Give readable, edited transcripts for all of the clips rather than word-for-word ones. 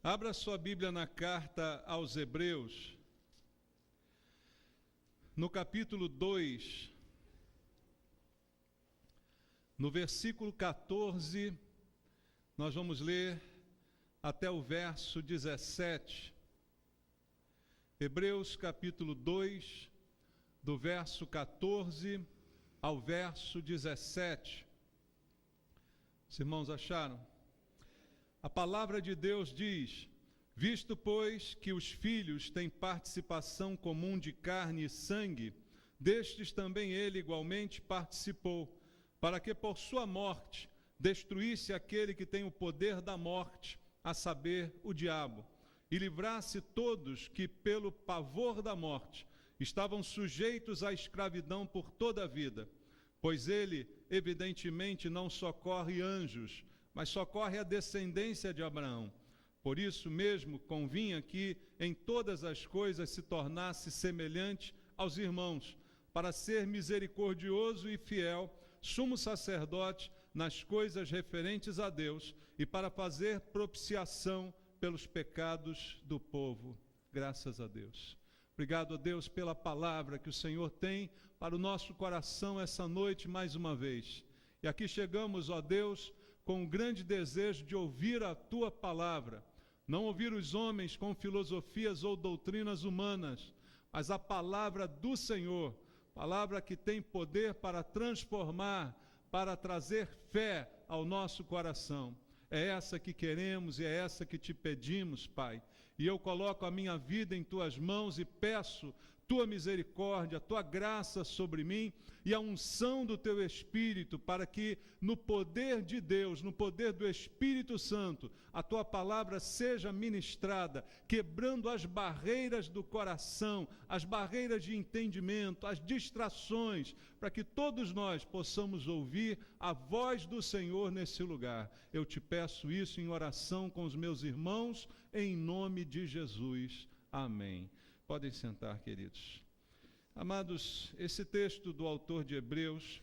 Abra sua Bíblia na carta aos Hebreus, no capítulo 2, no versículo 14, nós vamos ler até o verso 17. Hebreus capítulo 2, do verso 14 ao verso 17. Os irmãos acharam? A palavra de Deus diz: visto, pois, que os filhos têm participação comum de carne e sangue, destes também ele igualmente participou, para que por sua morte destruísse aquele que tem o poder da morte, a saber, o diabo, e livrasse todos que, pelo pavor da morte, estavam sujeitos à escravidão por toda a vida. Pois ele, evidentemente, não socorre anjos, mas socorre a descendência de Abraão. Por isso mesmo convinha que em todas as coisas se tornasse semelhante aos irmãos, para ser misericordioso e fiel, sumo sacerdote nas coisas referentes a Deus e para fazer propiciação pelos pecados do povo. Graças a Deus. Obrigado a Deus pela palavra que o Senhor tem para o nosso coração essa noite mais uma vez. E aqui chegamos, ó Deus, com um grande desejo de ouvir a Tua palavra, não ouvir os homens com filosofias ou doutrinas humanas, mas a palavra do Senhor, palavra que tem poder para transformar, para trazer fé ao nosso coração. É essa que queremos e é essa que te pedimos, Pai. E eu coloco a minha vida em Tuas mãos e peço Tua misericórdia, Tua graça sobre mim e a unção do Teu Espírito, para que no poder de Deus, no poder do Espírito Santo, a Tua palavra seja ministrada, quebrando as barreiras do coração, as barreiras de entendimento, as distrações, para que todos nós possamos ouvir a voz do Senhor nesse lugar. Eu te peço isso em oração com os meus irmãos, em nome de Jesus. Amém. Podem sentar, queridos. Amados, esse texto do autor de Hebreus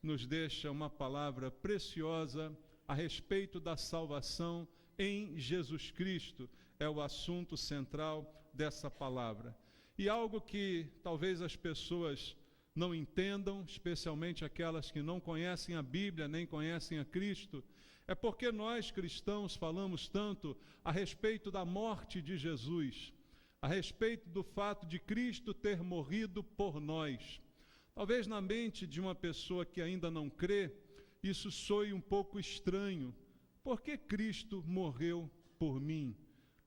nos deixa uma palavra preciosa a respeito da salvação em Jesus Cristo. É o assunto central dessa palavra. E algo que talvez as pessoas não entendam, especialmente aquelas que não conhecem a Bíblia, nem conhecem a Cristo, é porque nós cristãos falamos tanto a respeito da morte de Jesus, a respeito do fato de Cristo ter morrido por nós. Talvez na mente de uma pessoa que ainda não crê, isso soe um pouco estranho. Por que Cristo morreu por mim?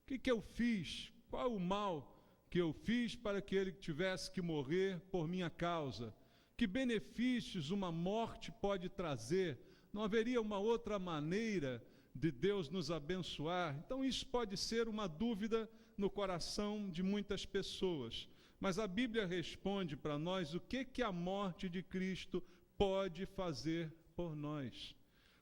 O que eu fiz? Qual o mal que eu fiz para que Ele tivesse que morrer por minha causa? Que benefícios uma morte pode trazer? Não haveria uma outra maneira de Deus nos abençoar? Então isso pode ser uma dúvida no coração de muitas pessoas, mas a Bíblia responde para nós o que a morte de Cristo pode fazer por nós,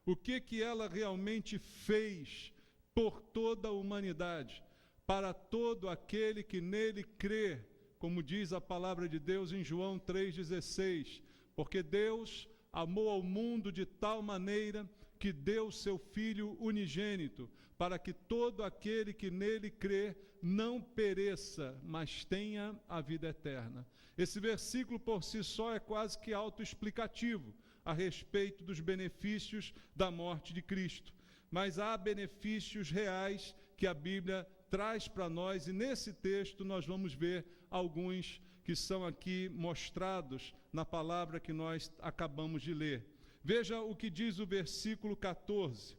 o que ela realmente fez por toda a humanidade, para todo aquele que nele crê, como diz a palavra de Deus em João 3,16, porque Deus amou ao mundo de tal maneira que deu seu Filho unigênito, para que todo aquele que nele crê não pereça, mas tenha a vida eterna. Esse versículo por si só é quase que autoexplicativo a respeito dos benefícios da morte de Cristo. Mas há benefícios reais que a Bíblia traz para nós, e nesse texto nós vamos ver alguns que são aqui mostrados na palavra que nós acabamos de ler. Veja o que diz o versículo 14.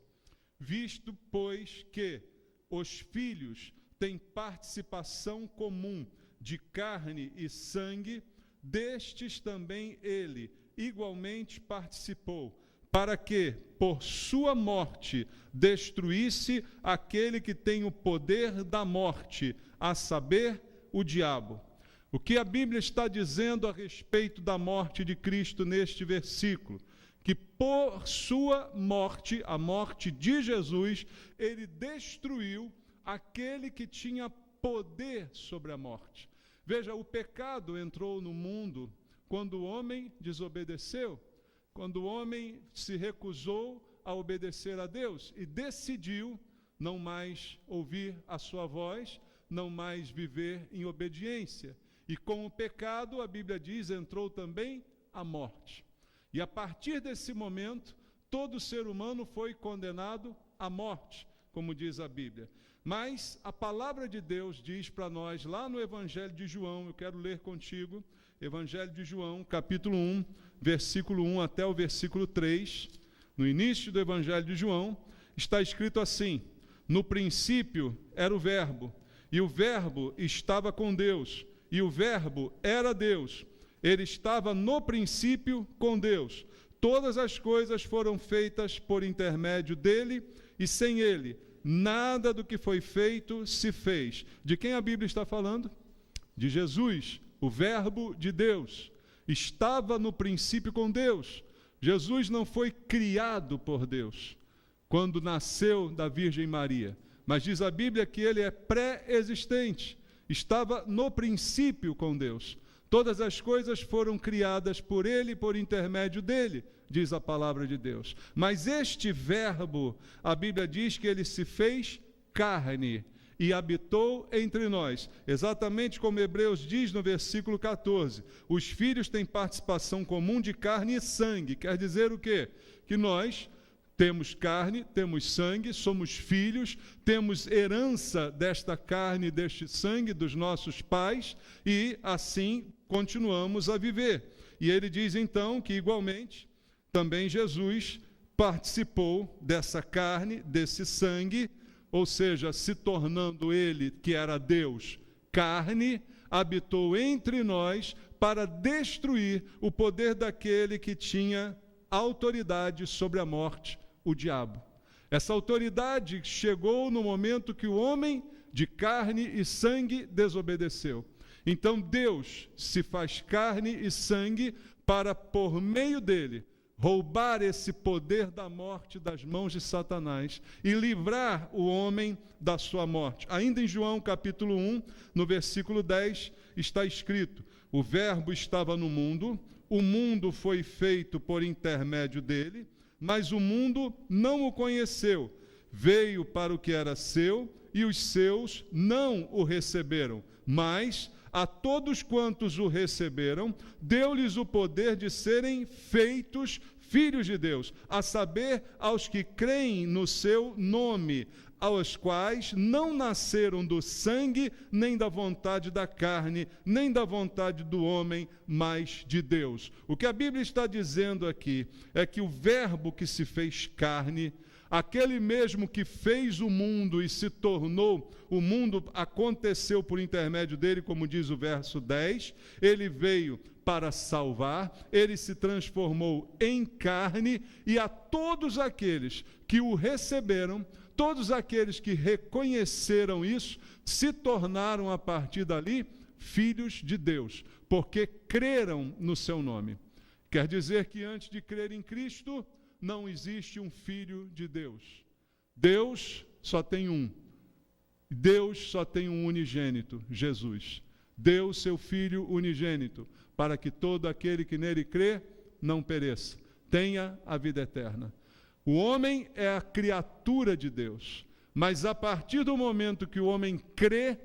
Visto, pois, que os filhos têm participação comum de carne e sangue, destes também ele igualmente participou, para que, por sua morte, destruísse aquele que tem o poder da morte, a saber, o diabo. O que a Bíblia está dizendo a respeito da morte de Cristo neste versículo? Que por sua morte, a morte de Jesus, ele destruiu aquele que tinha poder sobre a morte. Veja, o pecado entrou no mundo quando o homem desobedeceu, quando o homem se recusou a obedecer a Deus e decidiu, não mais ouvir a sua voz, não mais viver em obediência. E com o pecado, a Bíblia diz, entrou também a morte. E a partir desse momento, todo ser humano foi condenado à morte, como diz a Bíblia. Mas a palavra de Deus diz para nós, lá no Evangelho de João, eu quero ler contigo, Evangelho de João, capítulo 1, versículo 1 até o versículo 3, no início do Evangelho de João, está escrito assim: no princípio era o Verbo, e o Verbo estava com Deus, e o Verbo era Deus. Ele estava no princípio com Deus. Todas as coisas foram feitas por intermédio dele, e sem ele, nada do que foi feito se fez. De quem a Bíblia está falando? De Jesus, o Verbo de Deus. Estava no princípio com Deus. Jesus não foi criado por Deus quando nasceu da Virgem Maria, mas diz a Bíblia que ele é pré-existente, estava no princípio com Deus. Todas as coisas foram criadas por ele e por intermédio dele, diz a palavra de Deus. Mas este Verbo, a Bíblia diz que ele se fez carne e habitou entre nós. Exatamente como Hebreus diz no versículo 14. Os filhos têm participação comum de carne e sangue. Quer dizer o quê? Que nós temos carne, temos sangue, somos filhos, temos herança desta carne e deste sangue dos nossos pais e assim continuamos a viver. E ele diz então que igualmente também Jesus participou dessa carne, desse sangue, ou seja, se tornando ele, que era Deus, carne, habitou entre nós para destruir o poder daquele que tinha autoridade sobre a morte, o diabo. Essa autoridade chegou no momento que o homem de carne e sangue desobedeceu. Então Deus se faz carne e sangue para, por meio dele, roubar esse poder da morte das mãos de Satanás e livrar o homem da sua morte. Ainda em João capítulo 1, no versículo 10, está escrito: o Verbo estava no mundo, o mundo foi feito por intermédio dele, mas o mundo não o conheceu. Veio para o que era seu, e os seus não o receberam. Mas a todos quantos o receberam, deu-lhes o poder de serem feitos filhos de Deus, a saber, aos que creem no seu nome, aos quais não nasceram do sangue, nem da vontade da carne, nem da vontade do homem, mas de Deus. O que a Bíblia está dizendo aqui é que o Verbo que se fez carne, aquele mesmo que fez o mundo e se tornou, o mundo aconteceu por intermédio dele, como diz o verso 10, ele veio para salvar, ele se transformou em carne, e a todos aqueles que o receberam, todos aqueles que reconheceram isso, se tornaram a partir dali filhos de Deus, porque creram no seu nome. Quer dizer que antes de crer em Cristo, não existe um filho de Deus. Deus só tem um. Deus só tem um unigênito, Jesus. Deu seu Filho unigênito, para que todo aquele que nele crê não pereça, tenha a vida eterna. O homem é a criatura de Deus, mas a partir do momento que o homem crê,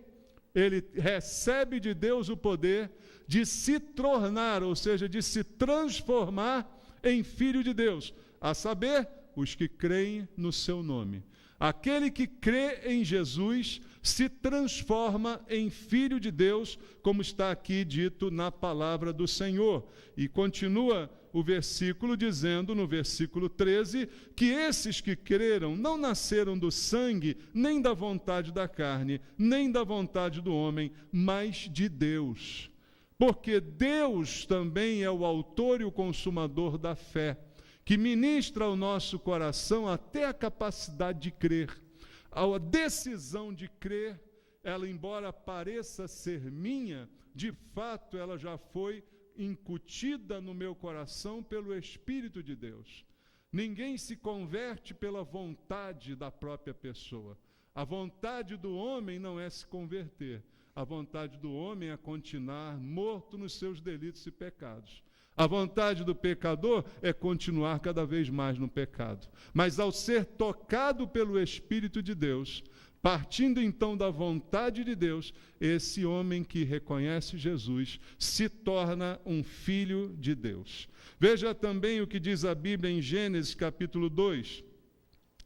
ele recebe de Deus o poder de se tornar, ou seja, de se transformar em filho de Deus, a saber, os que creem no seu nome. Aquele que crê em Jesus se transforma em filho de Deus, como está aqui dito na palavra do Senhor. E continua o versículo dizendo, no versículo 13, que esses que creram não nasceram do sangue, nem da vontade da carne, nem da vontade do homem, mas de Deus. Porque Deus também é o autor e o consumador da fé, que ministra ao nosso coração até a capacidade de crer. A decisão de crer, ela, embora pareça ser minha, de fato ela já foi incutida no meu coração pelo Espírito de Deus. Ninguém se converte pela vontade da própria pessoa. A vontade do homem não é se converter. A vontade do homem é continuar morto nos seus delitos e pecados. A vontade do pecador é continuar cada vez mais no pecado. Mas ao ser tocado pelo Espírito de Deus, partindo então da vontade de Deus, esse homem que reconhece Jesus se torna um filho de Deus. Veja também o que diz a Bíblia em Gênesis capítulo 2.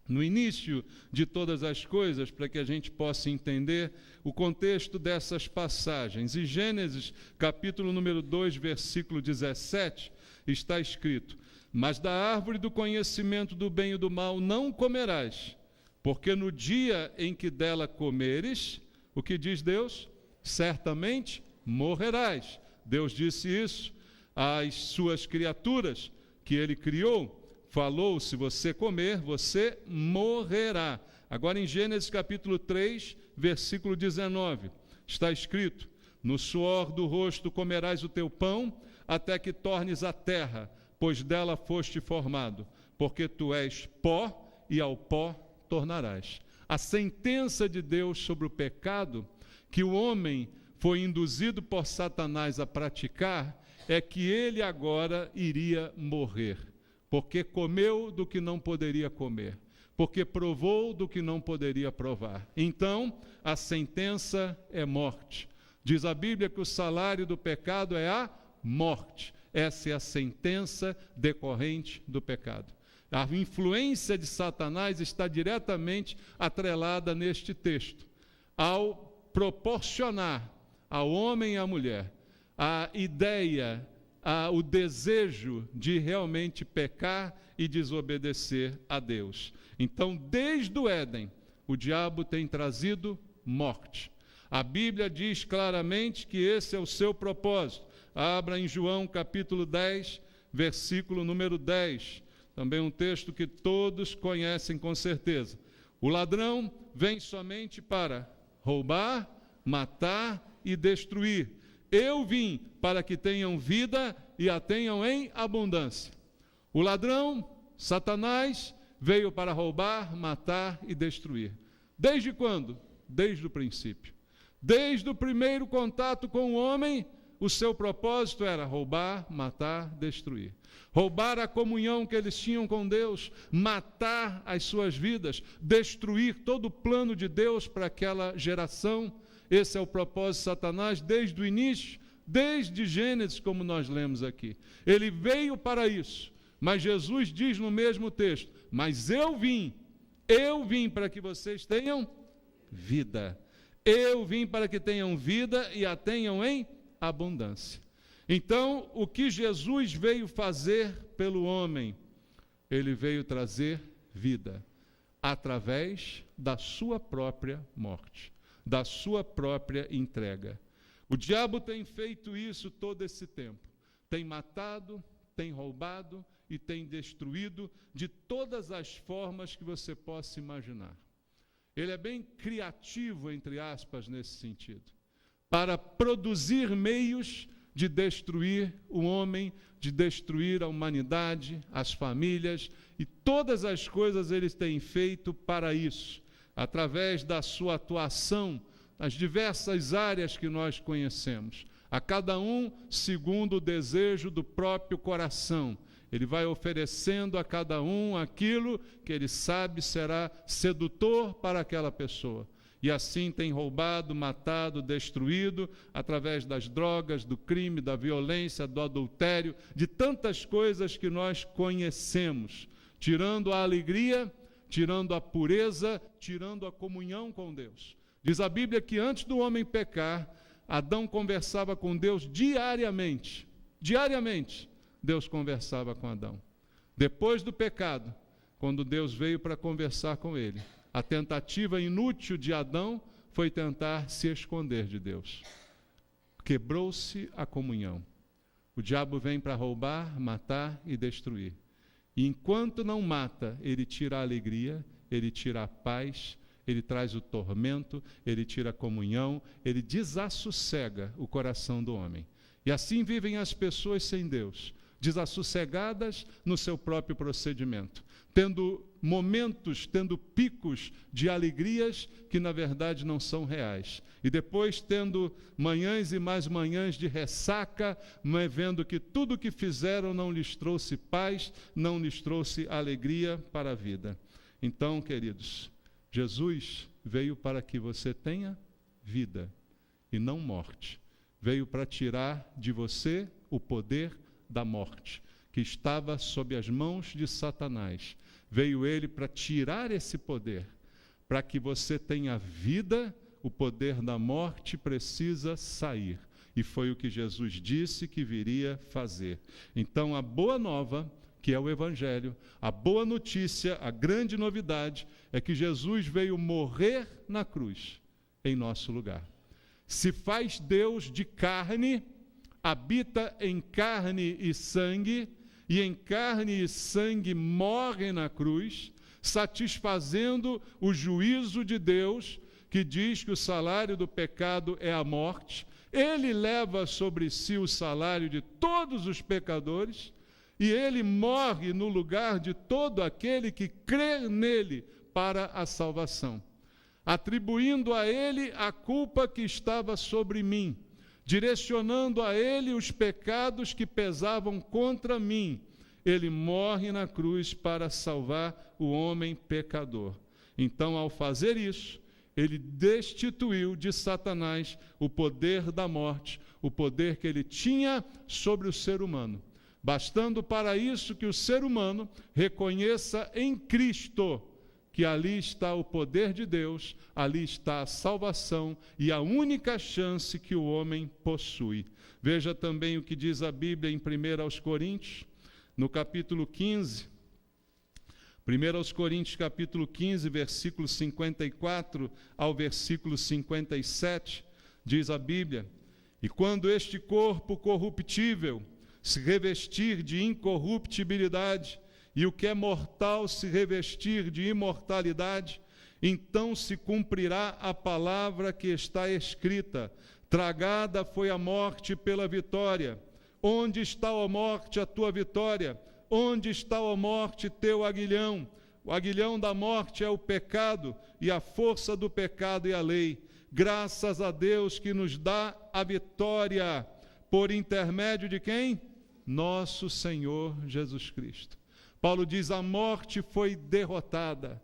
No início de todas as coisas, para que a gente possa entender o contexto dessas passagens. Em Gênesis, capítulo número 2, versículo 17, está escrito: mas da árvore do conhecimento do bem e do mal não comerás, porque no dia em que dela comeres, o que diz Deus? Certamente morrerás. Deus disse isso às suas criaturas que Ele criou. Falou, se você comer, você morrerá. Agora em Gênesis capítulo 3, versículo 19, está escrito: no suor do rosto comerás o teu pão, até que tornes a terra, pois dela foste formado, porque tu és pó, e ao pó tornarás. A sentença de Deus sobre o pecado, que o homem foi induzido por Satanás a praticar, é que ele agora iria morrer. Porque comeu do que não poderia comer, porque provou do que não poderia provar. Então, a sentença é morte. Diz a Bíblia que o salário do pecado é a morte. Essa é a sentença decorrente do pecado. A influência de Satanás está diretamente atrelada neste texto, ao proporcionar ao homem e à mulher a ideia, o desejo de realmente pecar e desobedecer a Deus. Então, desde o Éden, o diabo tem trazido morte. A Bíblia diz claramente que esse é o seu propósito. Abra em João capítulo 10, versículo número 10. Também um texto que todos conhecem com certeza. O ladrão vem somente para roubar, matar e destruir. Eu vim para que tenham vida e a tenham em abundância. O ladrão, Satanás, veio para roubar, matar e destruir. Desde quando? Desde o princípio. Desde o primeiro contato com o homem, o seu propósito era roubar, matar, destruir. Roubar a comunhão que eles tinham com Deus, matar as suas vidas, destruir todo o plano de Deus para aquela geração. Esse é o propósito de Satanás desde o início, desde Gênesis, como nós lemos aqui. Ele veio para isso, mas Jesus diz no mesmo texto: mas eu vim para que vocês tenham vida. Eu vim para que tenham vida e a tenham em abundância. Então, o que Jesus veio fazer pelo homem? Ele veio trazer vida, através da sua própria morte, da sua própria entrega. O diabo tem feito isso todo esse tempo. Tem matado, tem roubado e tem destruído de todas as formas que você possa imaginar. Ele é bem criativo, entre aspas, nesse sentido, para produzir meios de destruir o homem, de destruir a humanidade, as famílias, e todas as coisas ele tem feito para isso, através da sua atuação nas diversas áreas que nós conhecemos, a cada um segundo o desejo do próprio coração. Ele vai oferecendo a cada um aquilo que ele sabe será sedutor para aquela pessoa. E assim tem roubado, matado, destruído, através das drogas, do crime, da violência, do adultério, de tantas coisas que nós conhecemos, tirando a alegria, tirando a pureza, tirando a comunhão com Deus. Diz a Bíblia que antes do homem pecar, Adão conversava com Deus diariamente. Diariamente, Deus conversava com Adão. Depois do pecado, quando Deus veio para conversar com ele, a tentativa inútil de Adão foi tentar se esconder de Deus. Quebrou-se a comunhão. O diabo vem para roubar, matar e destruir. E enquanto não mata, ele tira a alegria, ele tira a paz, ele traz o tormento, ele tira a comunhão, ele desassossega o coração do homem. E assim vivem as pessoas sem Deus, desassossegadas no seu próprio procedimento, tendo momentos, tendo picos de alegrias que na verdade não são reais, e depois tendo manhãs e mais manhãs de ressaca, mas vendo que tudo o que fizeram não lhes trouxe paz, não lhes trouxe alegria para a vida. Então, queridos, Jesus veio para que você tenha vida e não morte. Veio para tirar de você o poder da morte, que estava sob as mãos de Satanás. Veio ele para tirar esse poder, para que você tenha vida. O poder da morte precisa sair. E foi o que Jesus disse que viria fazer. Então, a boa nova, que é o Evangelho, a boa notícia, a grande novidade, é que Jesus veio morrer na cruz, em nosso lugar. Se faz Deus de carne, habita em carne e sangue, e em carne e sangue morre na cruz, satisfazendo o juízo de Deus, que diz que o salário do pecado é a morte. Ele leva sobre si o salário de todos os pecadores, e ele morre no lugar de todo aquele que crê nele para a salvação, atribuindo a ele a culpa que estava sobre mim, direcionando a ele os pecados que pesavam contra mim. Ele morre na cruz para salvar o homem pecador. Então, ao fazer isso, ele destituiu de Satanás o poder da morte, o poder que ele tinha sobre o ser humano, bastando para isso que o ser humano reconheça em Cristo que ali está o poder de Deus, ali está a salvação e a única chance que o homem possui. Veja também o que diz a Bíblia em 1 aos Coríntios, no capítulo 15, 1 aos Coríntios, capítulo 15, versículo 54 ao versículo 57, diz a Bíblia: e quando este corpo corruptível se revestir de incorruptibilidade, e o que é mortal se revestir de imortalidade, então se cumprirá a palavra que está escrita: tragada foi a morte pela vitória. Onde está, ó morte, a tua vitória? Onde está, ó morte, teu aguilhão? O aguilhão da morte é o pecado, e a força do pecado é a lei. Graças a Deus que nos dá a vitória, por intermédio de quem? Nosso Senhor Jesus Cristo. Paulo diz: a morte foi derrotada,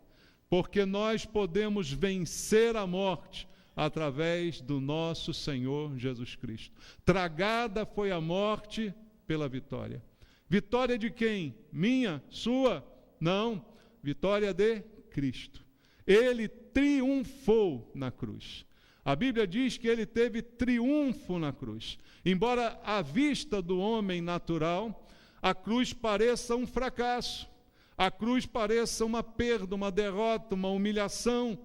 porque nós podemos vencer a morte através do nosso Senhor Jesus Cristo. Tragada foi a morte pela vitória. Vitória de quem? Minha? Sua? Não. Vitória de Cristo. Ele triunfou na cruz. A Bíblia diz que ele teve triunfo na cruz. Embora à vista do homem natural, a cruz pareça um fracasso, a cruz pareça uma perda, uma derrota, uma humilhação,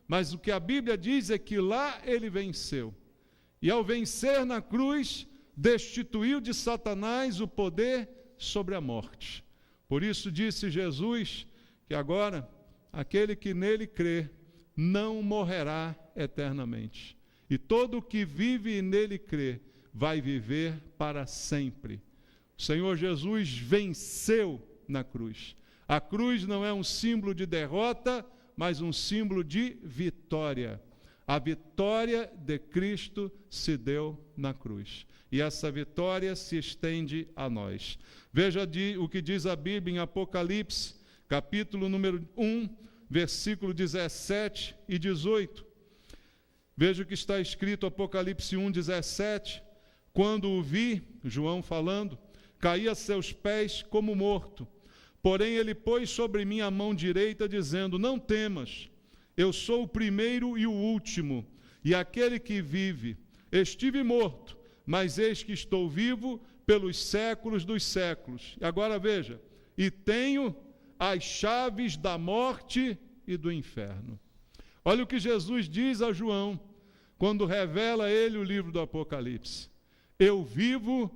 mas o que a Bíblia diz é que lá ele venceu. E ao vencer na cruz, destituiu de Satanás o poder sobre a morte. Por isso disse Jesus que agora aquele que nele crê não morrerá eternamente. E todo o que vive e nele crê vai viver para sempre. O Senhor Jesus venceu na cruz. A cruz não é um símbolo de derrota, mas um símbolo de vitória. A vitória de Cristo se deu na cruz. E essa vitória se estende a nós. Veja o que diz a Bíblia em Apocalipse, capítulo número 1, versículo 17 e 18. Veja o que está escrito, Apocalipse 1, 17. Quando o vi, João falando, caí a seus pés como morto. Porém ele pôs sobre mim a mão direita, dizendo: não temas, eu sou o primeiro e o último, e aquele que vive. Estive morto, mas eis que estou vivo pelos séculos dos séculos. E agora veja, e tenho as chaves da morte e do inferno. Olha o que Jesus diz a João, quando revela a ele o livro do Apocalipse: eu vivo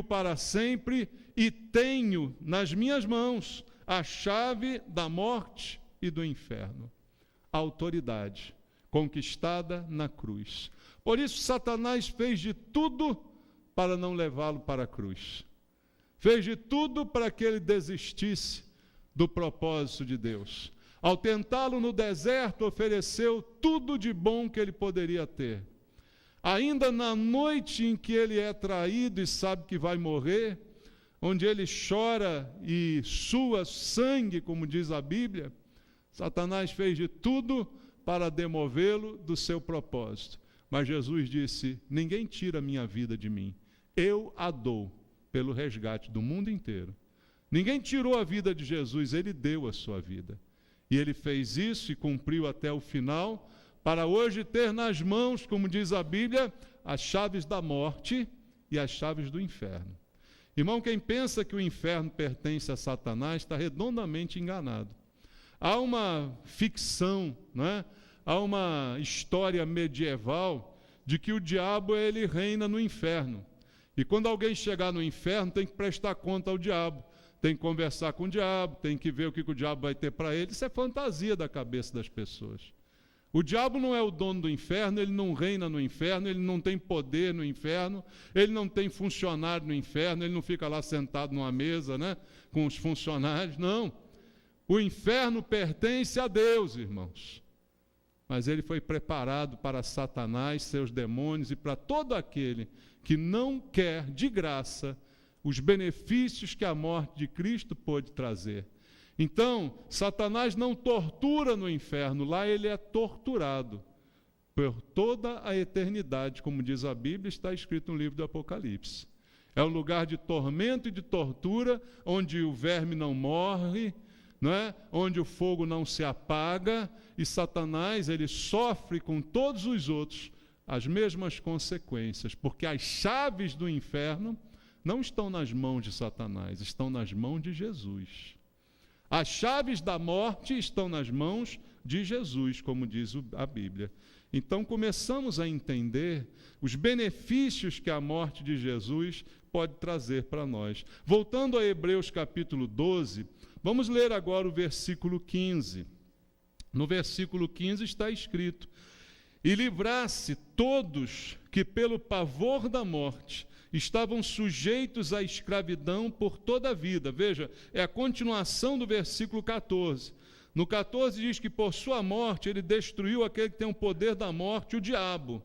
para sempre, e tenho nas minhas mãos a chave da morte e do inferno. A autoridade conquistada na cruz. Por isso Satanás fez de tudo para não levá-lo para a cruz. fez de tudo para que ele desistisse do propósito de Deus. Ao tentá-lo no deserto, ofereceu tudo de bom que ele poderia ter. Ainda na noite em que ele é traído e sabe que vai morrer, onde ele chora e sua sangue, como diz a Bíblia, Satanás fez de tudo para demovê-lo do seu propósito. Mas Jesus disse: ninguém tira a minha vida de mim, eu a dou pelo resgate do mundo inteiro. Ninguém tirou a vida de Jesus, ele deu a sua vida. E ele fez isso e cumpriu até o final, para hoje ter nas mãos, como diz a Bíblia, as chaves da morte e as chaves do inferno. Irmão, quem pensa que o inferno pertence a Satanás está redondamente enganado. Há uma ficção, né? Há uma história medieval de que o diabo ele reina no inferno. E quando alguém chegar no inferno, tem que prestar conta ao diabo, tem que conversar com o diabo, tem que ver o que o diabo vai ter para ele. Isso é fantasia da cabeça das pessoas. O diabo não é o dono do inferno, ele não reina no inferno, ele não tem poder no inferno, ele não tem funcionário no inferno, ele não fica lá sentado numa mesa, né, com os funcionários, não. O inferno pertence a Deus, irmãos. Mas ele foi preparado para Satanás, seus demônios e para todo aquele que não quer de graça os benefícios que a morte de Cristo pôde trazer. Então, Satanás não tortura no inferno, lá ele é torturado por toda a eternidade, como diz a Bíblia, está escrito no livro do Apocalipse. É um lugar de tormento e de tortura, onde o verme não morre, não é? Onde o fogo não se apaga, e Satanás ele sofre com todos os outros as mesmas consequências, porque as chaves do inferno não estão nas mãos de Satanás, estão nas mãos de Jesus. As chaves da morte estão nas mãos de Jesus, como diz a Bíblia. Então começamos a entender os benefícios que a morte de Jesus pode trazer para nós. Voltando a Hebreus capítulo 12, vamos ler agora o versículo 15. No versículo 15 está escrito: e livrasse todos que pelo pavor da morte estavam sujeitos à escravidão por toda a vida. Veja, é a continuação do versículo 14. No 14 diz que por sua morte ele destruiu aquele que tem o poder da morte, o diabo.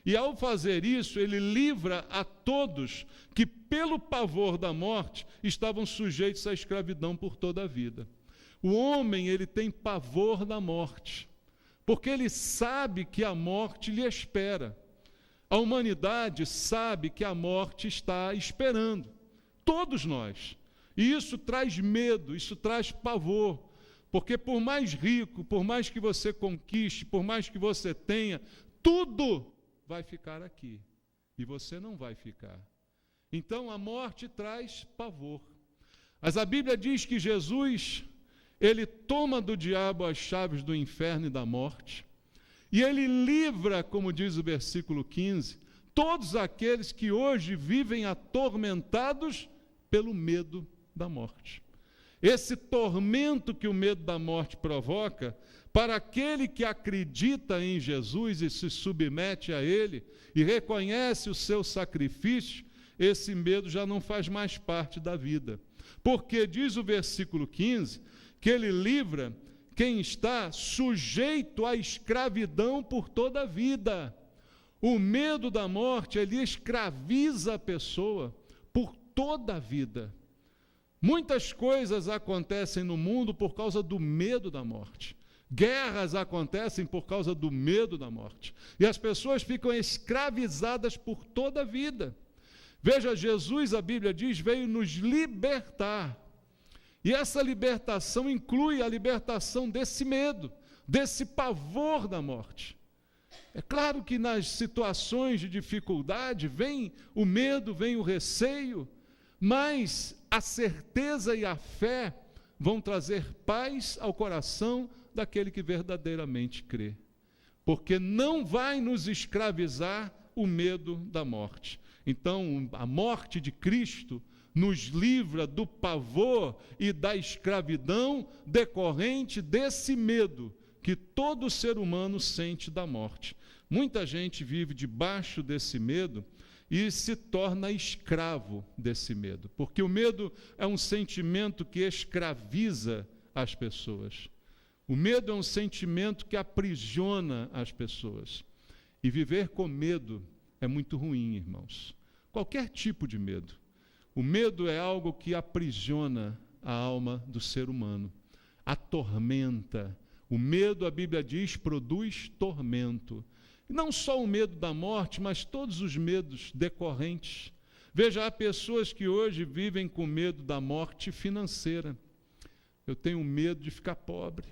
E ao fazer isso, ele livra a todos que pelo pavor da morte estavam sujeitos à escravidão por toda a vida. O homem, ele tem pavor da morte, porque ele sabe que a morte lhe espera. A humanidade sabe que a morte está esperando, todos nós. E isso traz medo, isso traz pavor, porque por mais rico, por mais que você conquiste, por mais que você tenha, tudo vai ficar aqui, e você não vai ficar. Então a morte traz pavor. Mas a Bíblia diz que Jesus, ele toma do diabo as chaves do inferno e da morte, e ele livra, como diz o versículo 15, todos aqueles que hoje vivem atormentados pelo medo da morte. Esse tormento que o medo da morte provoca, para aquele que acredita em Jesus e se submete a Ele, e reconhece o seu sacrifício, esse medo já não faz mais parte da vida. Porque diz o versículo 15, que ele livra quem está sujeito à escravidão por toda a vida. O medo da morte, ele escraviza a pessoa por toda a vida. Muitas coisas acontecem no mundo por causa do medo da morte. Guerras acontecem por causa do medo da morte. E as pessoas ficam escravizadas por toda a vida. Veja, Jesus, a Bíblia diz, veio nos libertar. E essa libertação inclui a libertação desse medo, desse pavor da morte. É claro que nas situações de dificuldade vem o medo, vem o receio, mas a certeza e a fé vão trazer paz ao coração daquele que verdadeiramente crê. Porque não vai nos escravizar o medo da morte. Então, a morte de Cristo nos livra do pavor e da escravidão decorrente desse medo que todo ser humano sente da morte. Muita gente vive debaixo desse medo e se torna escravo desse medo, porque o medo é um sentimento que escraviza as pessoas. O medo é um sentimento que aprisiona as pessoas. E viver com medo é muito ruim, irmãos. Qualquer tipo de medo. O medo é algo que aprisiona a alma do ser humano, atormenta. O medo, a Bíblia diz, produz tormento. E não só o medo da morte, mas todos os medos decorrentes. Veja, há pessoas que hoje vivem com medo da morte financeira. Eu tenho medo de ficar pobre.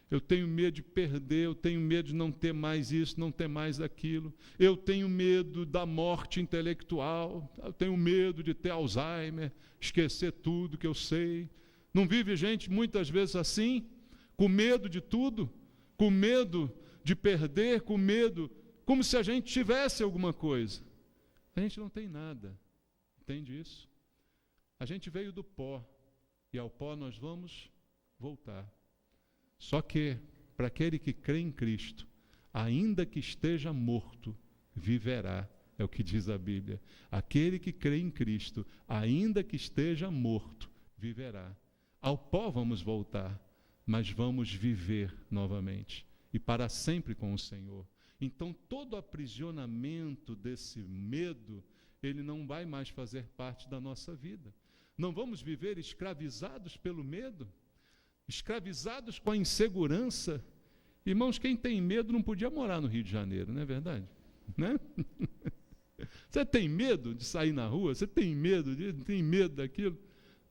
Eu tenho medo de perder, eu tenho medo de não ter mais isso, não ter mais aquilo. Eu tenho medo da morte intelectual, eu tenho medo de ter Alzheimer, esquecer tudo que eu sei. Não vive gente muitas vezes assim, com medo de tudo, com medo de perder, com medo, como se a gente tivesse alguma coisa. A gente não tem nada, entende isso? A gente veio do pó, e ao pó nós vamos voltar. Só que, para aquele que crê em Cristo, ainda que esteja morto, viverá, é o que diz a Bíblia. Aquele que crê em Cristo, ainda que esteja morto, viverá. Ao pó vamos voltar, mas vamos viver novamente, e para sempre com o Senhor. Então, todo aprisionamento desse medo, ele não vai mais fazer parte da nossa vida. Não vamos viver escravizados pelo medo, escravizados com a insegurança. Irmãos, quem tem medo não podia morar no Rio de Janeiro, não é verdade? Né? Você tem medo de sair na rua? Você tem medo daquilo?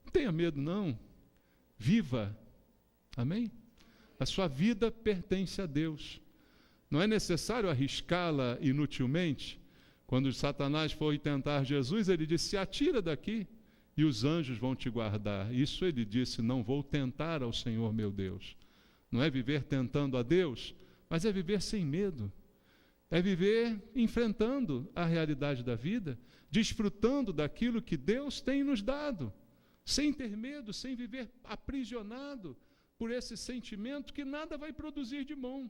Não tenha medo, não. Viva. Amém? A sua vida pertence a Deus. Não é necessário arriscá-la inutilmente. Quando Satanás foi tentar Jesus, ele disse: se atira daqui e os anjos vão te guardar. Isso ele disse: não vou tentar ao Senhor meu Deus. Não é viver tentando a Deus, mas é viver sem medo. É viver enfrentando a realidade da vida, desfrutando daquilo que Deus tem nos dado, sem ter medo, sem viver aprisionado por esse sentimento que nada vai produzir de bom.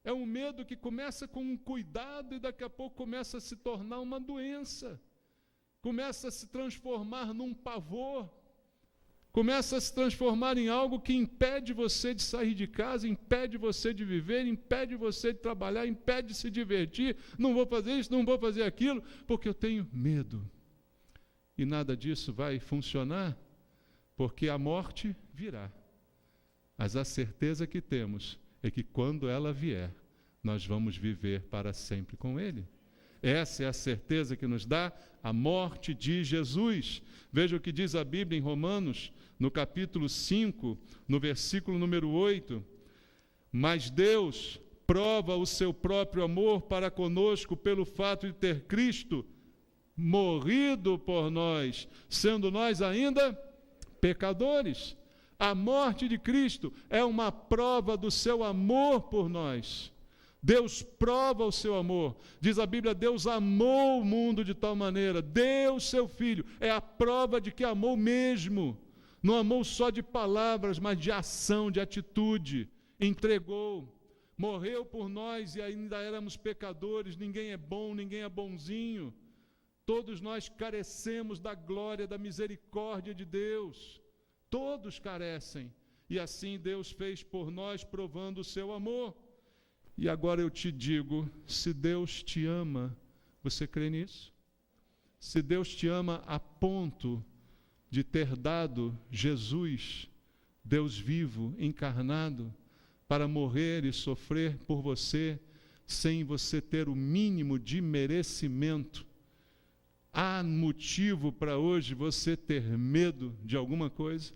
É um medo que começa com um cuidado e daqui a pouco começa a se tornar uma doença. Começa a se transformar num pavor, começa a se transformar em algo que impede você de sair de casa, impede você de viver, impede você de trabalhar, impede de se divertir. Não vou fazer isso, não vou fazer aquilo, porque eu tenho medo. E nada disso vai funcionar, porque a morte virá. Mas a certeza que temos é que quando ela vier, nós vamos viver para sempre com Ele. Essa é a certeza que nos dá a morte de Jesus. Veja o que diz a Bíblia em Romanos, no capítulo 5, no versículo número 8. Mas Deus prova o seu próprio amor para conosco pelo fato de ter Cristo morrido por nós, sendo nós ainda pecadores. A morte de Cristo é uma prova do seu amor por nós. Deus prova o seu amor. Diz a Bíblia: Deus amou o mundo de tal maneira, deu seu Filho. É a prova de que amou mesmo. Não amou só de palavras, mas de ação, de atitude. Entregou, morreu por nós e ainda éramos pecadores. Ninguém é bom, ninguém é bonzinho. Todos nós carecemos da glória, da misericórdia de Deus. Todos carecem. E assim Deus fez por nós, provando o seu amor. E agora eu te digo, se Deus te ama, você crê nisso? Se Deus te ama a ponto de ter dado Jesus, Deus vivo, encarnado, para morrer e sofrer por você, sem você ter o mínimo de merecimento, há motivo para hoje você ter medo de alguma coisa?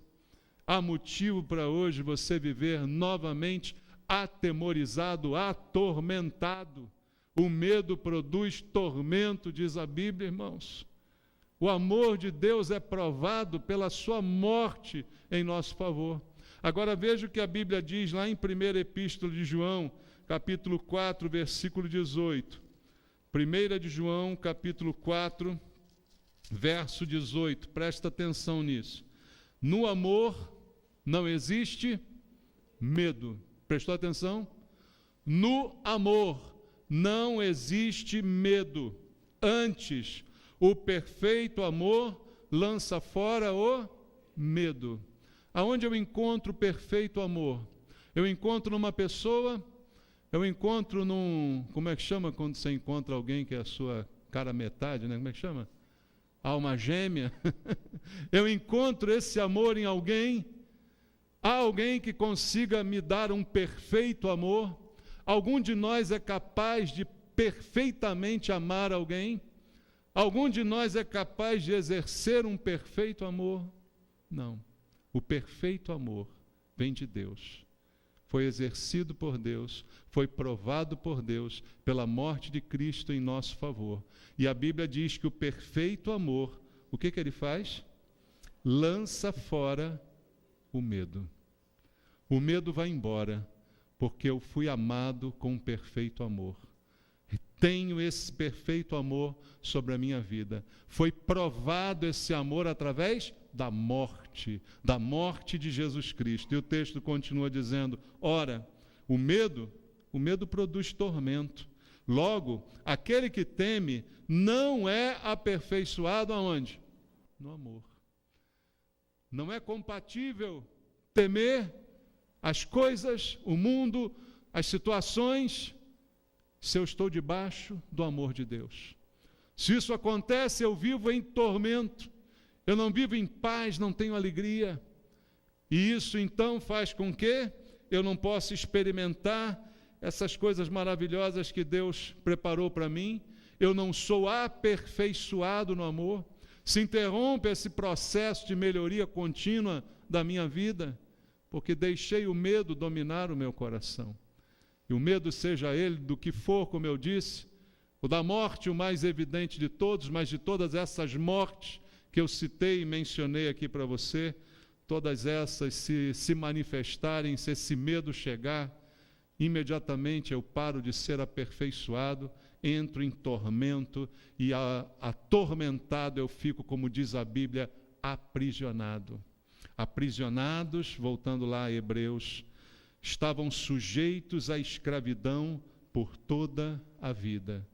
Há motivo para hoje você viver novamente atemorizado, atormentado? O medo produz tormento, diz a Bíblia, irmãos. O amor de Deus é provado pela sua morte em nosso favor. Agora veja o que a Bíblia diz lá em 1ª Epístola de João, capítulo 4, versículo 18. 1ª de João, capítulo 4, verso 18. Presta atenção nisso. No amor não existe medo. Prestou atenção? No amor não existe medo. Antes, O perfeito amor lança fora o medo. Aonde eu encontro o perfeito amor? Eu encontro numa pessoa, eu encontro num... Como é que chama quando você encontra alguém que é a sua cara metade, né? Como é que chama? Alma gêmea. Eu encontro esse amor em alguém. Há alguém que consiga me dar um perfeito amor? Algum de nós é capaz de perfeitamente amar alguém? Algum de nós é capaz de exercer um perfeito amor? Não. O perfeito amor vem de Deus. Foi exercido por Deus, foi provado por Deus pela morte de Cristo em nosso favor. E a Bíblia diz que o perfeito amor, o que ele faz? Lança fora o medo. O medo vai embora, porque eu fui amado com um perfeito amor. Tenho esse perfeito amor sobre a minha vida. Foi provado esse amor através da morte de Jesus Cristo. E o texto continua dizendo, ora, o medo produz tormento. Logo, aquele que teme não é aperfeiçoado aonde? No amor. Não é compatível temer as coisas, o mundo, as situações, se eu estou debaixo do amor de Deus. Se isso acontece, eu vivo em tormento, eu não vivo em paz, não tenho alegria. E isso então faz com que eu não possa experimentar essas coisas maravilhosas que Deus preparou para mim. Eu não sou aperfeiçoado no amor. Se interrompe esse processo de melhoria contínua da minha vida, porque deixei o medo dominar o meu coração. E o medo, seja ele do que for, como eu disse, o da morte, o mais evidente de todos, mas de todas essas mortes que eu citei e mencionei aqui para você, todas essas se manifestarem, se esse medo chegar, imediatamente eu paro de ser aperfeiçoado, entro em tormento e atormentado eu fico, como diz a Bíblia, aprisionado. Aprisionados, voltando lá a Hebreus, estavam sujeitos à escravidão por toda a vida.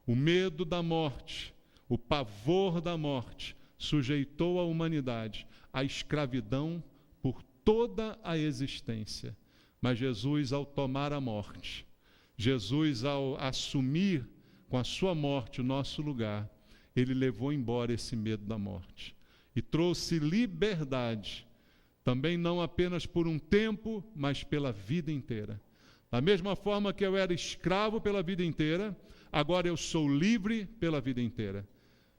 O medo da morte, o pavor da morte, sujeitou a humanidade à escravidão por toda a existência. Mas Jesus, ao tomar a morte, Jesus, ao assumir com a sua morte o nosso lugar, ele levou embora esse medo da morte e trouxe liberdade, também não apenas por um tempo, mas pela vida inteira. Da mesma forma que eu era escravo pela vida inteira, agora eu sou livre pela vida inteira.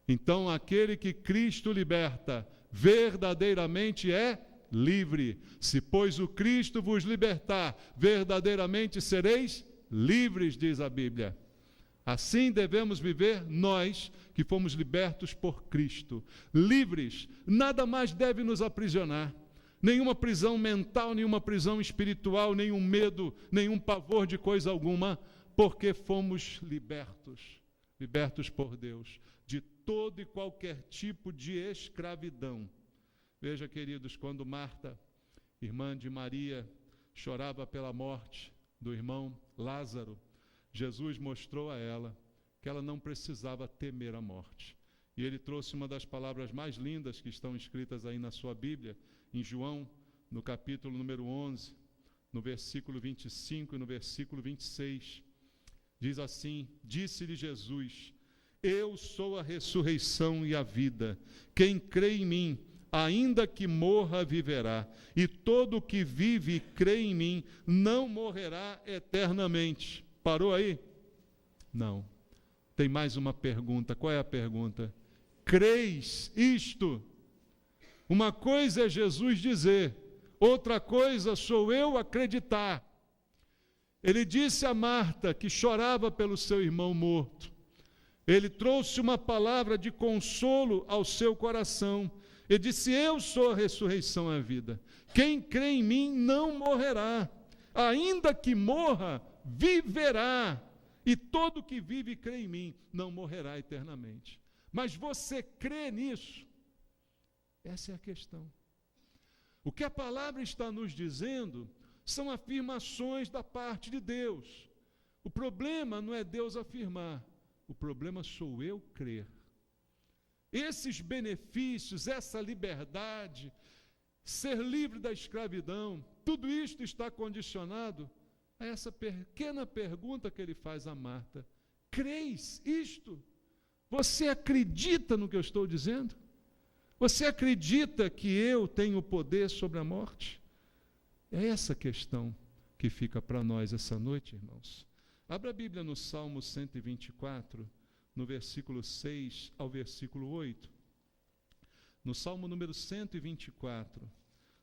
Então, aquele que Cristo liberta, verdadeiramente é livre. Se, pois, o Cristo vos libertar, verdadeiramente sereis livres, diz a Bíblia. Assim devemos viver nós, que fomos libertos por Cristo. Livres, nada mais deve nos aprisionar. Nenhuma prisão mental, nenhuma prisão espiritual, nenhum medo, nenhum pavor de coisa alguma, porque fomos libertos por Deus, de todo e qualquer tipo de escravidão. Veja, queridos, quando Marta, irmã de Maria, chorava pela morte do irmão Lázaro, Jesus mostrou a ela que ela não precisava temer a morte. E ele trouxe uma das palavras mais lindas que estão escritas aí na sua Bíblia, em João, no capítulo número 11, no versículo 25 e no versículo 26. Diz assim, disse-lhe Jesus, eu sou a ressurreição e a vida. Quem crê em mim, ainda que morra, viverá. E todo o que vive e crê em mim, não morrerá eternamente. Parou aí? Não. Tem mais uma pergunta. Qual é a pergunta? Crês isto? Uma coisa é Jesus dizer, outra coisa sou eu acreditar. Ele disse a Marta, que chorava pelo seu irmão morto, ele trouxe uma palavra de consolo ao seu coração. Ele disse, eu sou a ressurreição e a vida. Quem crê em mim não morrerá. Ainda que morra, viverá. E todo que vive e crê em mim não morrerá eternamente. Mas você crê nisso? Essa é a questão. O que a palavra está nos dizendo são afirmações da parte de Deus. O problema não é Deus afirmar, o problema sou eu crer. esses benefícios, essa liberdade, ser livre da escravidão, tudo isto está condicionado a essa pequena pergunta que ele faz a Marta: creis isto? Você acredita no que eu estou dizendo? Você acredita que eu tenho poder sobre a morte? É essa questão que fica para nós essa noite, irmãos. Abra a Bíblia no Salmo 124, no versículo 6 ao versículo 8. No Salmo número 124,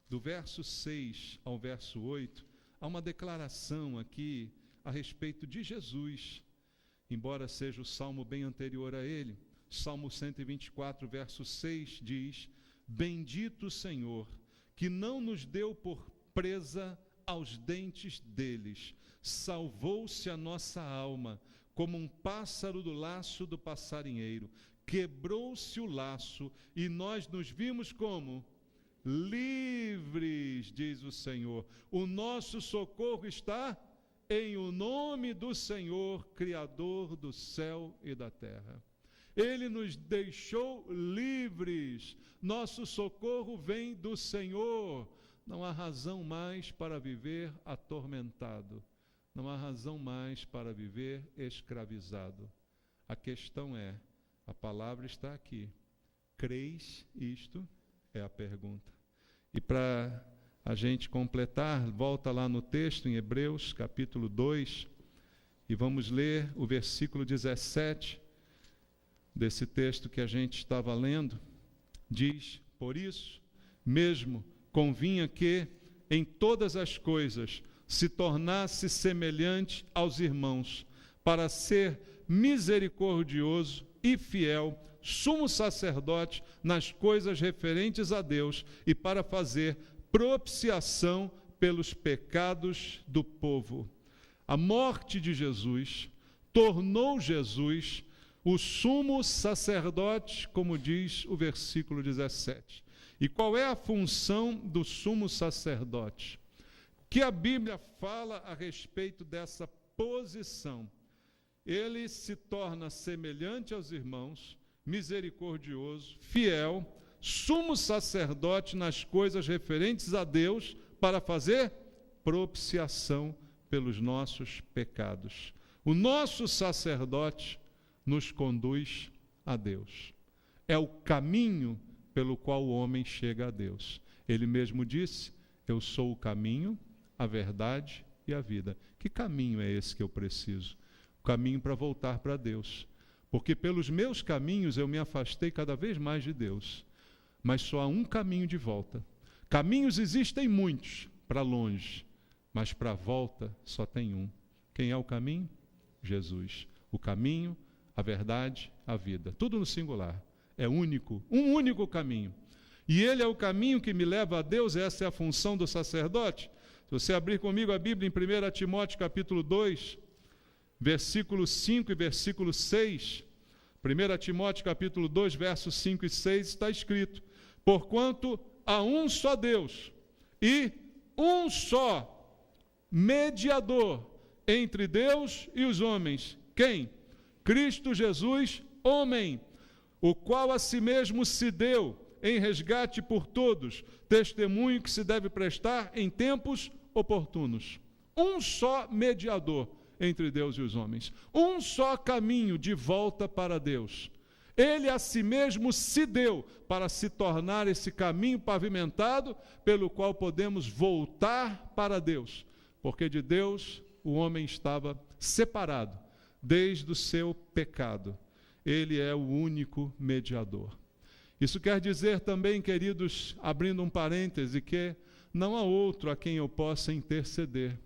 do verso 6 ao verso 8, há uma declaração aqui a respeito de Jesus, embora seja o salmo bem anterior a ele. Salmo 124, verso 6 diz: bendito o Senhor, que não nos deu por presa aos dentes deles, salvou-se a nossa alma, como um pássaro do laço do passarinheiro. Quebrou-se o laço e nós nos vimos como? Livres, diz o Senhor. O nosso socorro está em o nome do Senhor, Criador do céu e da terra. Ele nos deixou livres. Nosso socorro vem do Senhor. Não há razão mais para viver atormentado. Não há razão mais para viver escravizado. A questão é, a palavra está aqui. Creis isto? É a pergunta. E para a gente completar, volta lá no texto, em Hebreus, capítulo 2, e vamos ler o versículo 17 desse texto que a gente estava lendo. Diz: por isso mesmo convinha que, em todas as coisas, se tornasse semelhante aos irmãos, para ser misericordioso e fiel, sumo sacerdote nas coisas referentes a Deus, e para fazer propiciação pelos pecados do povo. A morte de Jesus tornou Jesus o sumo sacerdote, como diz o versículo 17. E qual é a função do sumo sacerdote? O que a Bíblia fala a respeito dessa posição? Ele se torna semelhante aos irmãos, misericordioso, fiel, sumo sacerdote nas coisas referentes a Deus, para fazer propiciação pelos nossos pecados. O nosso sacerdote nos conduz a Deus. É o caminho pelo qual o homem chega a Deus. Ele mesmo disse: eu sou o caminho, a verdade e a vida. Que caminho é esse que eu preciso? O caminho para voltar para Deus. Porque pelos meus caminhos eu me afastei cada vez mais de Deus. Mas só há um caminho de volta. Caminhos existem muitos para longe, mas para a volta só tem um. Quem é o caminho? Jesus. O caminho, a verdade, a vida. Tudo no singular. É único, um único caminho. E ele é o caminho que me leva a Deus. Essa é a função do sacerdote. Se você abrir comigo a Bíblia em 1 Timóteo capítulo 2, versículo 5 e versículo 6, 1 Timóteo capítulo 2, versos 5 e 6, está escrito: porquanto há um só Deus e um só mediador entre Deus e os homens. Quem? Cristo Jesus, homem, o qual a si mesmo se deu em resgate por todos, testemunho que se deve prestar em tempos oportunos. Um só mediador entre Deus e os homens. Um só caminho de volta para Deus. Ele a si mesmo se deu para se tornar esse caminho pavimentado pelo qual podemos voltar para Deus. Porque de Deus o homem estava separado desde o seu pecado. Ele é o único mediador. Isso quer dizer também, queridos, abrindo um parêntese, que não há outro a quem eu possa interceder.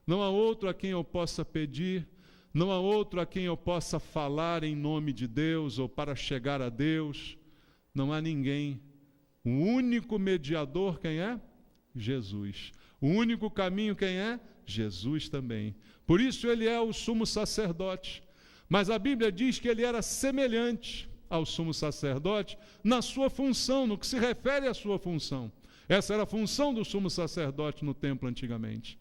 Não há outro a quem eu possa pedir, não há outro a quem eu possa falar em nome de Deus ou para chegar a Deus. Não há ninguém. O único mediador, quem é? Jesus. O único caminho, quem é? Jesus também. Por isso ele é o sumo sacerdote. Mas a Bíblia diz que ele era semelhante ao sumo sacerdote na sua função, no que se refere à sua função. Essa era a função do sumo sacerdote no templo antigamente.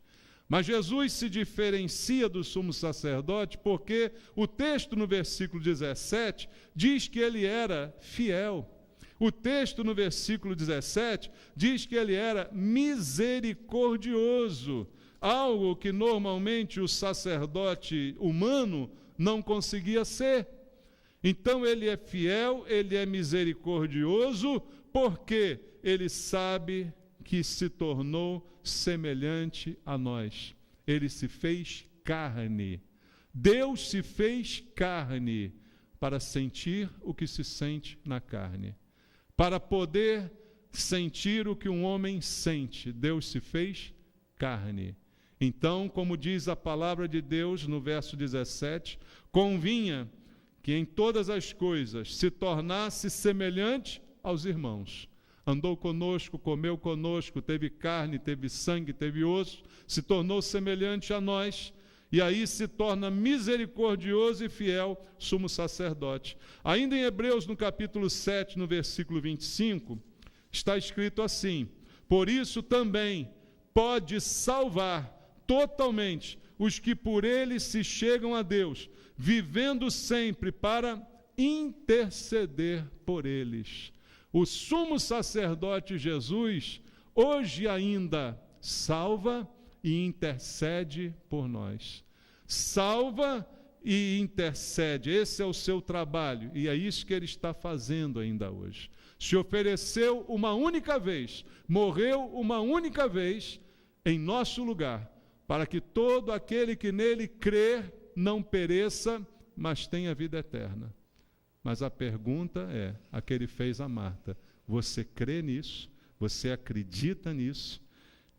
Mas Jesus se diferencia do sumo sacerdote porque o texto no versículo 17 diz que ele era fiel. O texto no versículo 17 diz que ele era misericordioso, algo que normalmente o sacerdote humano não conseguia ser. Então ele é fiel, ele é misericordioso, porque ele sabe que se tornou semelhante a nós. Ele se fez carne. Deus se fez carne para sentir o que se sente na carne. Para poder sentir o que um homem sente, Deus se fez carne. Então, como diz a palavra de Deus no verso 17, convinha que em todas as coisas se tornasse semelhante aos irmãos. Andou conosco, comeu conosco, teve carne, teve sangue, teve osso, se tornou semelhante a nós, e aí se torna misericordioso e fiel sumo sacerdote. Ainda em Hebreus, no capítulo 7, no versículo 25, está escrito assim: por isso também pode salvar totalmente os que por ele se chegam a Deus, vivendo sempre para interceder por eles. O sumo sacerdote Jesus, hoje ainda, salva e intercede por nós. Salva e intercede, esse é o seu trabalho, e é isso que ele está fazendo ainda hoje. Se ofereceu uma única vez, morreu uma única vez em nosso lugar, para que todo aquele que nele crer não pereça, mas tenha vida eterna. Mas a pergunta é, a que ele fez a Marta: você crê nisso? Você acredita nisso?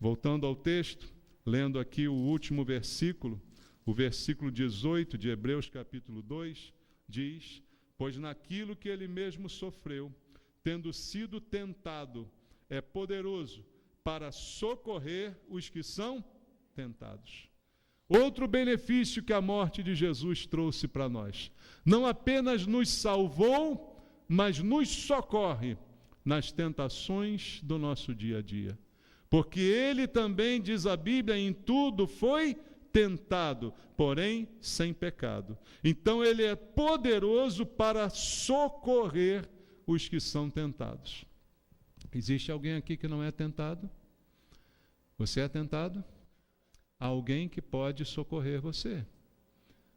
Voltando ao texto, lendo aqui o último versículo, o versículo 18 de Hebreus capítulo 2, diz: pois naquilo que ele mesmo sofreu, tendo sido tentado, é poderoso para socorrer os que são tentados. Outro benefício que a morte de Jesus trouxe para nós: não apenas nos salvou, mas nos socorre nas tentações do nosso dia a dia. Porque ele também, diz a Bíblia, em tudo foi tentado, porém sem pecado. Então ele é poderoso para socorrer os que são tentados. Existe alguém aqui que não é tentado? Você é tentado? Há alguém que pode socorrer você.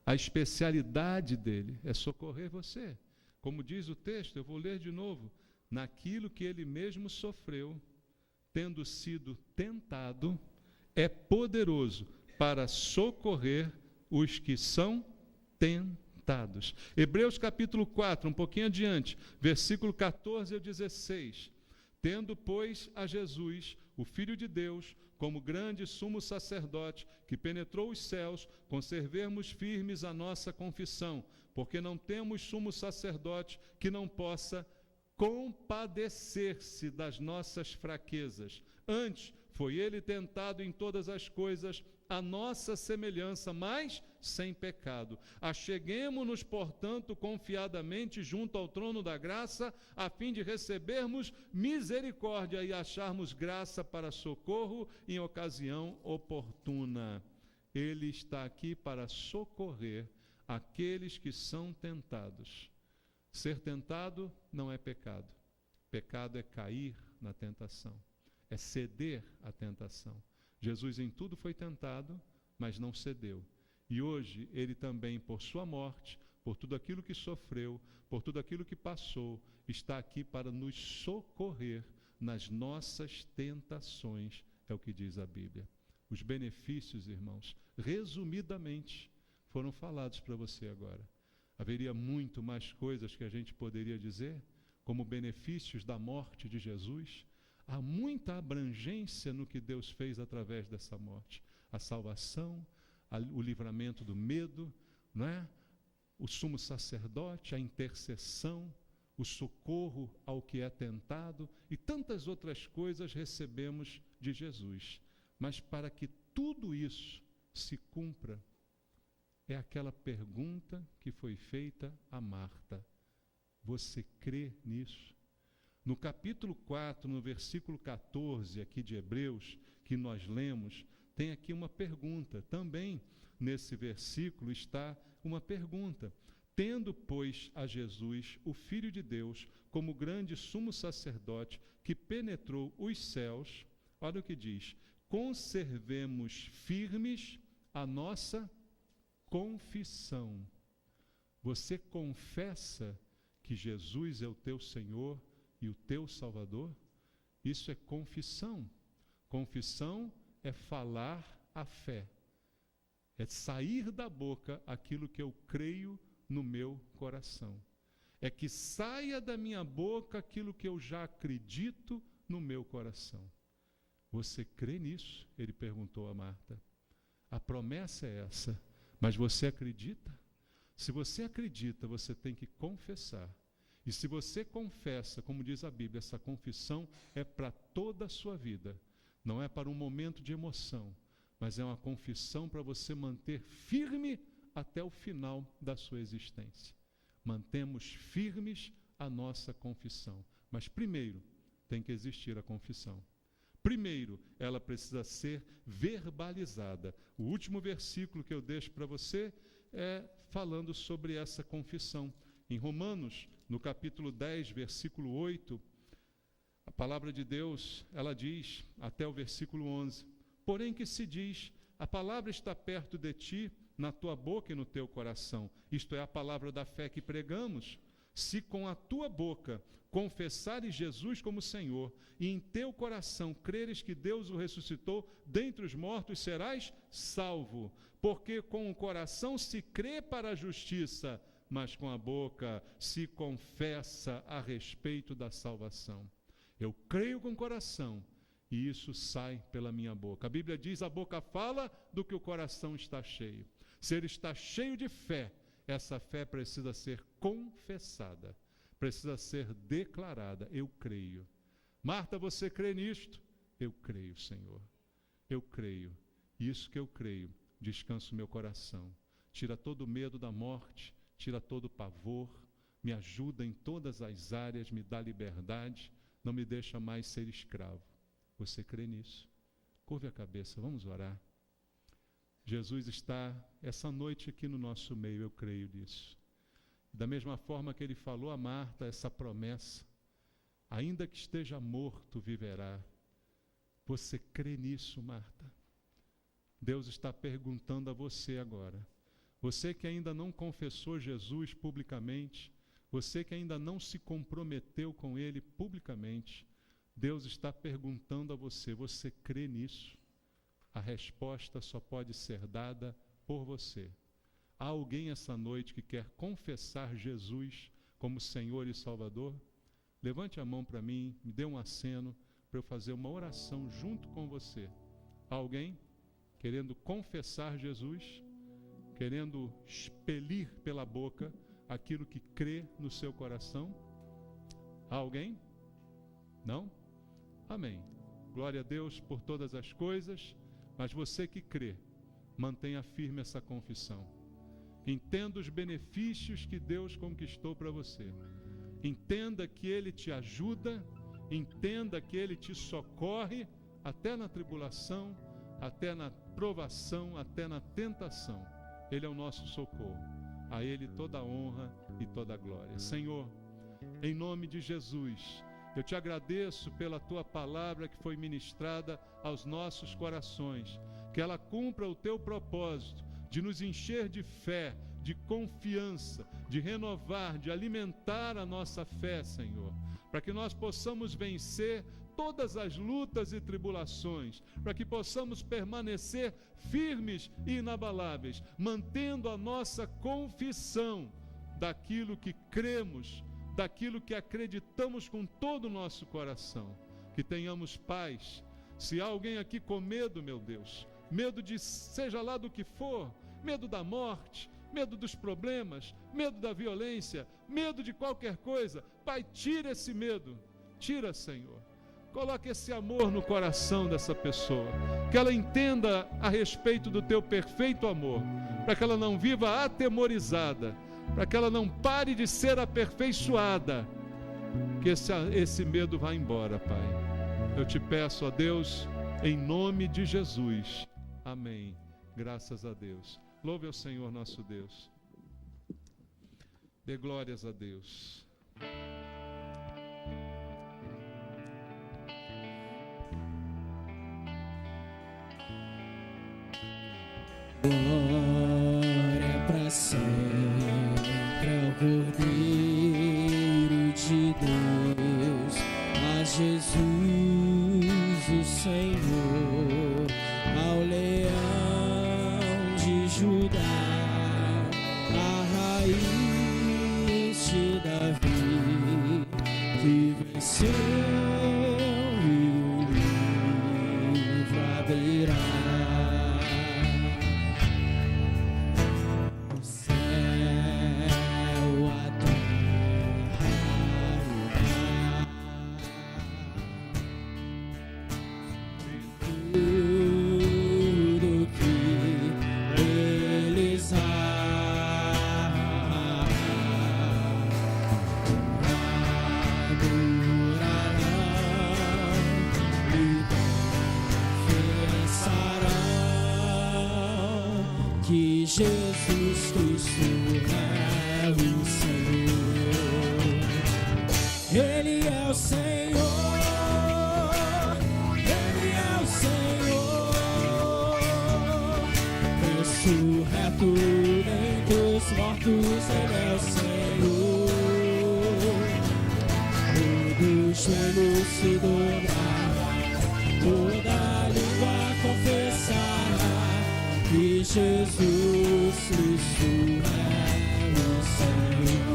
A especialidade dele é socorrer você. Como diz o texto, eu vou ler de novo: naquilo que ele mesmo sofreu, tendo sido tentado, é poderoso para socorrer os que são tentados. Hebreus capítulo 4, um pouquinho adiante, versículo 14 ao 16. Tendo, pois, a Jesus, o Filho de Deus, como grande sumo sacerdote, que penetrou os céus, conservemos firmes a nossa confissão, porque não temos sumo sacerdote que não possa compadecer-se das nossas fraquezas. Antes, foi ele tentado em todas as coisas, a nossa semelhança, mas sem pecado. Acheguemo-nos, portanto, confiadamente junto ao trono da graça, a fim de recebermos misericórdia e acharmos graça para socorro em ocasião oportuna. Ele está aqui para socorrer aqueles que são tentados. Ser tentado não é pecado. Pecado é cair na tentação, é ceder à tentação. Jesus em tudo foi tentado, mas não cedeu. E hoje, ele também, por sua morte, por tudo aquilo que sofreu, por tudo aquilo que passou, está aqui para nos socorrer nas nossas tentações, é o que diz a Bíblia. Os benefícios, irmãos, resumidamente, foram falados para você agora. Haveria muito mais coisas que a gente poderia dizer, como benefícios da morte de Jesus. Há muita abrangência no que Deus fez através dessa morte. A salvação, o livramento do medo, não é? O sumo sacerdote, a intercessão, o socorro ao que é tentado e tantas outras coisas recebemos de Jesus. Mas para que tudo isso se cumpra, é aquela pergunta que foi feita a Marta: você crê nisso? No capítulo 4, no versículo 14 aqui de Hebreus, que nós lemos, tem aqui uma pergunta. Também nesse versículo está uma pergunta. Tendo, pois, a Jesus, o Filho de Deus, como grande sumo sacerdote que penetrou os céus, olha o que diz: conservemos firmes a nossa confissão. Você confessa que Jesus é o teu Senhor e o teu Salvador? Isso é confissão. Confissão é falar a fé. É sair da boca aquilo que eu creio no meu coração. É que saia da minha boca aquilo que eu já acredito no meu coração. Você crê nisso? Ele perguntou a Marta. A promessa é essa, mas você acredita? Se você acredita, você tem que confessar. E se você confessa, como diz a Bíblia, essa confissão é para toda a sua vida. Não é para um momento de emoção, mas é uma confissão para você manter firme até o final da sua existência. Mantemos firmes a nossa confissão. Mas primeiro, tem que existir a confissão. Primeiro, ela precisa ser verbalizada. O último versículo que eu deixo para você é falando sobre essa confissão. Em Romanos, no capítulo 10, versículo 8, a palavra de Deus, ela diz, até o versículo 11, porém que se diz, a palavra está perto de ti, na tua boca e no teu coração. Isto é a palavra da fé que pregamos. Se com a tua boca confessares Jesus como Senhor e em teu coração creres que Deus o ressuscitou dentre os mortos, serás salvo. Porque com o coração se crê para a justiça, mas com a boca se confessa a respeito da salvação. Eu creio com o coração e isso sai pela minha boca. A Bíblia diz, a boca fala do que o coração está cheio. Se ele está cheio de fé, essa fé precisa ser confessada, precisa ser declarada. Eu creio. Marta, você crê nisto? Eu creio, Senhor. Eu creio. Isso que eu creio, descansa o meu coração. Tira todo o medo da morte, tira todo o pavor, me ajuda em todas as áreas, me dá liberdade, não me deixa mais ser escravo. Você crê nisso? Curve a cabeça, vamos orar. Jesus está essa noite aqui no nosso meio, eu creio nisso. Da mesma forma que ele falou a Marta essa promessa, ainda que esteja morto, viverá. Você crê nisso, Marta? Deus está perguntando a você agora. Você que ainda não confessou Jesus publicamente, você que ainda não se comprometeu com Ele publicamente, Deus está perguntando a você, você crê nisso? A resposta só pode ser dada por você. Há alguém essa noite que quer confessar Jesus como Senhor e Salvador? Levante a mão para mim, me dê um aceno para eu fazer uma oração junto com você. Há alguém querendo confessar Jesus, querendo expelir pela boca aquilo que crê no seu coração? Há alguém? Não? Amém. Glória a Deus por todas as coisas. Mas você que crê, mantenha firme essa confissão. Entenda os benefícios que Deus conquistou para você. Entenda que Ele te ajuda, entenda que Ele te socorre até na tribulação, até na provação, até na tentação. Ele é o nosso socorro. A Ele toda a honra e toda a glória. Senhor, em nome de Jesus, eu te agradeço pela tua palavra que foi ministrada aos nossos corações, que ela cumpra o teu propósito de nos encher de fé, de confiança, de renovar, de alimentar a nossa fé, Senhor, para que nós possamos vencer todas as lutas e tribulações, para que possamos permanecer firmes e inabaláveis, mantendo a nossa confissão daquilo que cremos, daquilo que acreditamos com todo o nosso coração. Que tenhamos paz. Se há alguém aqui com medo, meu Deus, medo de seja lá do que for, medo da morte, medo dos problemas, medo da violência, medo de qualquer coisa, Pai, tira esse medo, tira, Senhor. Coloque esse amor no coração dessa pessoa, que ela entenda a respeito do teu perfeito amor, para que ela não viva atemorizada, para que ela não pare de ser aperfeiçoada, que esse medo vá embora, Pai. Eu te peço, ó Deus, em nome de Jesus, Amém. Graças a Deus. Louve ao Senhor nosso Deus. Dê glórias a Deus. Glória para sempre ao Cordeiro de Deus, a Jesus o Senhor, ao Leão de Judá, a raiz de Davi, que venceu e o livro abrirá. Que Jesus Cristo é o Senhor, Ele é o Senhor, Ele é o Senhor, ressurreto dentre os mortos, Ele é o Senhor, todo joelho se dobrará, toda língua confessará que Jesus Cristo é o Senhor.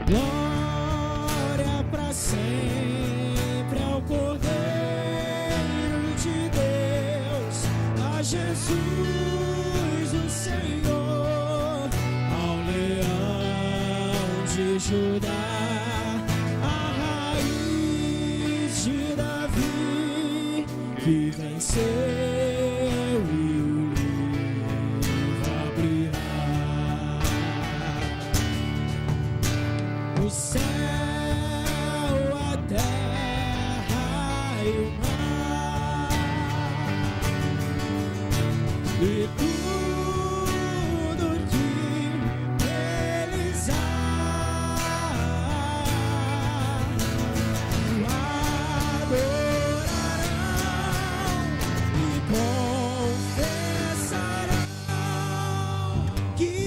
Glória para sempre ao Cordeiro de Deus, a Jesus o Senhor, ao Leão de Judá, a raiz de Davi, que venceu e o livro abrirá. O céu, a terra e o mar, e tudo que neles há,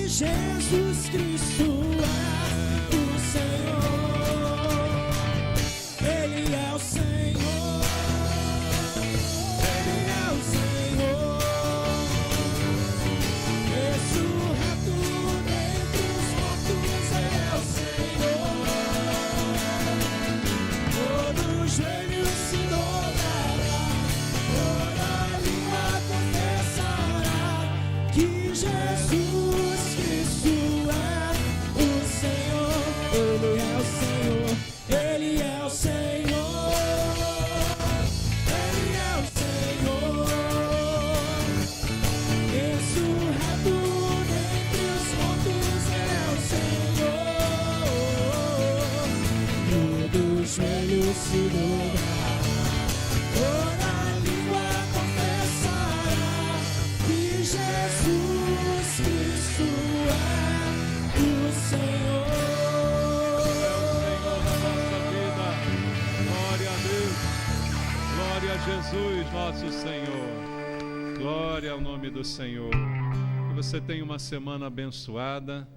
Jesus Cristo é o Senhor, Ele é o Senhor, Ele é o Senhor, ressurreto dentre os mortos, Ele é o Senhor, todo joelho se dobrará, toda língua confessará que Jesus se dobrará, toda língua confessará que Jesus Cristo é o Senhor. Glória a Deus, glória a Jesus, nosso Senhor. Glória ao nome do Senhor. Que você tenha uma semana abençoada.